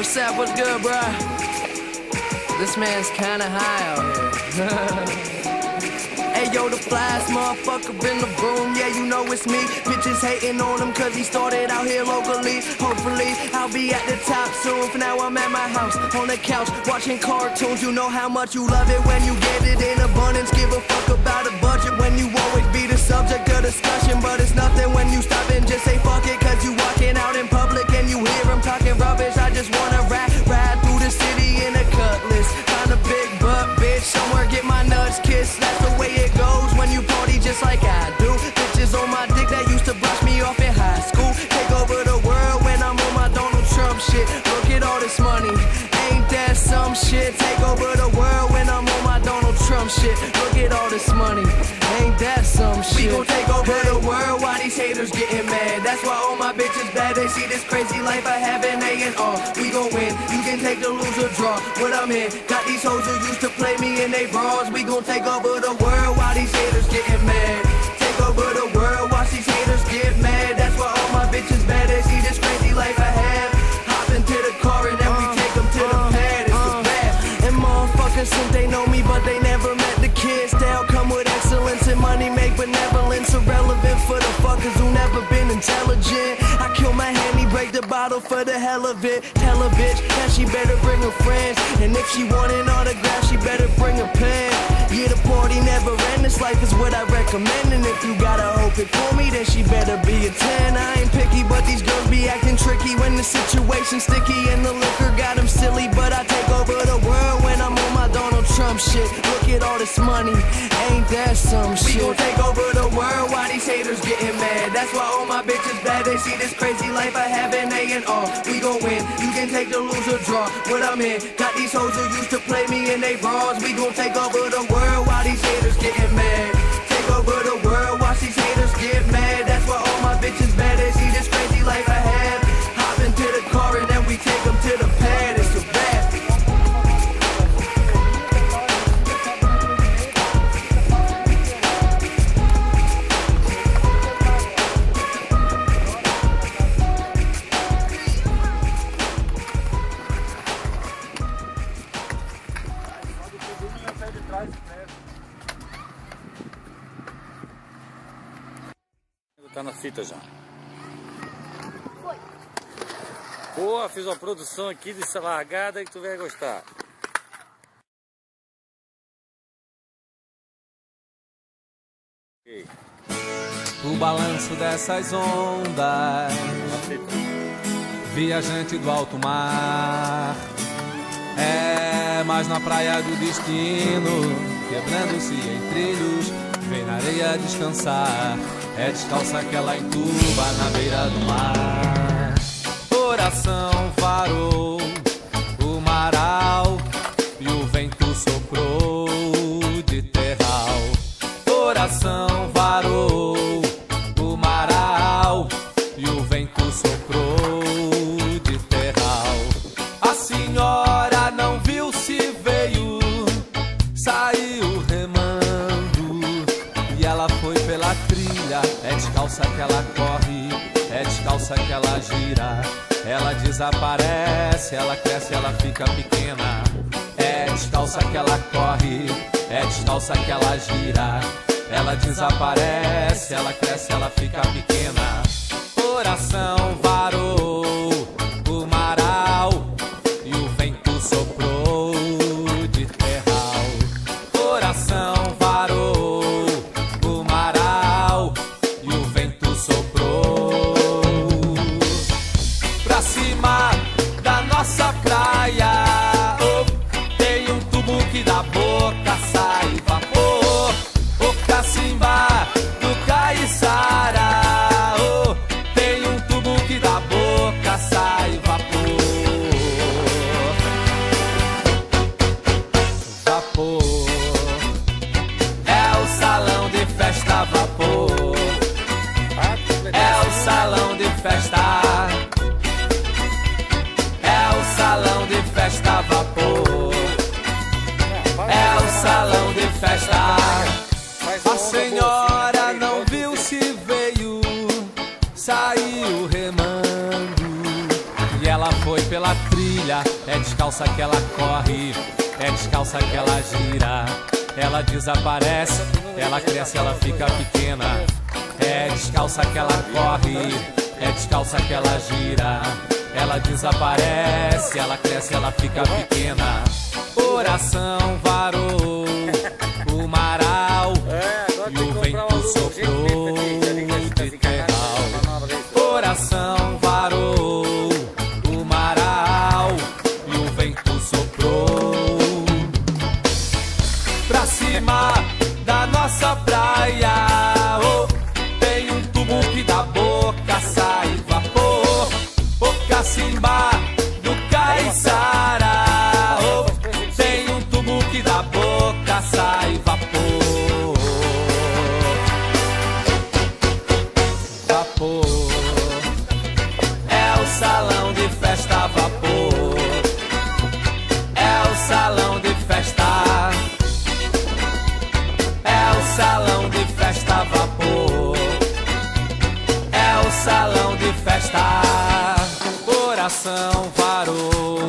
What's up? What's good, bruh? This man's kinda high out here. Hey yo, the flyest motherfucker in the room, yeah, you know it's me. Bitches hating on him cause he started out here locally. Hopefully, I'll be at the top soon. For now, I'm at my house, on the couch, watching cartoons. You know how much you love it when you get it in abundance. Give a fuck about a budget when you always be the subject of discussion. But it's nothing when you stop and just say fuck it. Cause you walking out in public and you hear him talking rubbish. I just wanna ride through the city in a cutlass. Find a big butt, bitch, somewhere get my nuts kissed. That's the way it goes when you party just like I do. Bitches on my dick that used to brush me off in high school. Take over the world when I'm on my Donald Trump shit. Look at all this money, ain't that some shit? Take over the world when I'm on my Donald Trump shit. Look at all this money, ain't that some shit? We gon' take over the world while these haters getting mad. That's why all my bitches bad. They see this crazy life I have in A&R. We gon' win, you can take the lose or draw. What I'm in, got these hoes who used to play me in they bras. We gon' take over the world while these haters getting mad. Take over the world, watch these haters get mad. That's why all my bitches bad. They see this crazy life I have. Hop into the car and then we take them to the pad. It's the bad. And motherfuckers think they know me, but they never met the kids. Style come with excellence and money make benevolence irrelevant for the fuckers who never been intelligent. I kill my handy, break the bottle for the hell of it. Tell a bitch that she better bring her friends. And if she want an autograph, she better bring a pen. Yeah, the party never end. This life is what I recommend. And if you gotta hope it for me, then she better be a 10. I ain't picky, but these girls be acting tricky when the situation's sticky and the liquor got them silly. But I take over the world when I'm on my Donald Trump shit. Look at all this money, ain't that some shit? We gon' take over the world while these haters getting mad. That's why all my bitches bad. They see this crazy life I have in A&R. We gon' win, you can take the lose or draw. What I'm in, got these hoes who used to play me in they bras. We gon' take over the world while these haters getting mad. Take over the world, watch these haters get mad. That's why all my bitches bad. They see this crazy life I have. Hop into the car and then we take them to the pad. It's a bad. Tá na fita já. Foi. Pô, fiz uma produção aqui dessa largada que tu vai gostar. Okay. O balanço dessas ondas, viajante do alto mar, é mais na praia do destino, quebrando-se em trilhos, vem na areia descansar. É descalça que ela entuba na beira do mar. Coração varou o maral e o vento soprou de terral. Coração varou o maral e o vento soprou de terral. A senhora não viu se veio, saiu remando e ela foi pela trilha. É descalça que ela corre, é descalça que ela gira. Ela desaparece, ela cresce, ela fica pequena. É descalça que ela corre, é descalça que ela gira. Ela desaparece, ela cresce, ela fica pequena. Coração varou o maral e o vento soprou de terral. Coração varou o maral e o vento soprou pra cima da nossa praia. Oh, tem um tubo que da boca sai vapor. O cacimba do Caiçara. Oh, tem um tubo que da boca descalça que ela corre, é descalça que ela gira. Ela desaparece, ela cresce, ela fica pequena. É descalça que ela corre, é descalça que ela gira. Ela desaparece, ela cresce, ela fica pequena. Oração varou o maral e o vento soprou de terral. Oração varou o maral e o vento soprou pra cima da nossa praia. Oh, tem um tubo que da boca sai vapor. O Cacimbá do Caiçara. Oh, tem um tubo que da boca sai vapor. Vapor é o salão de festa. Vapor é o salão de festa. É o salão de festa. Vapor é o salão de festa. Oração varou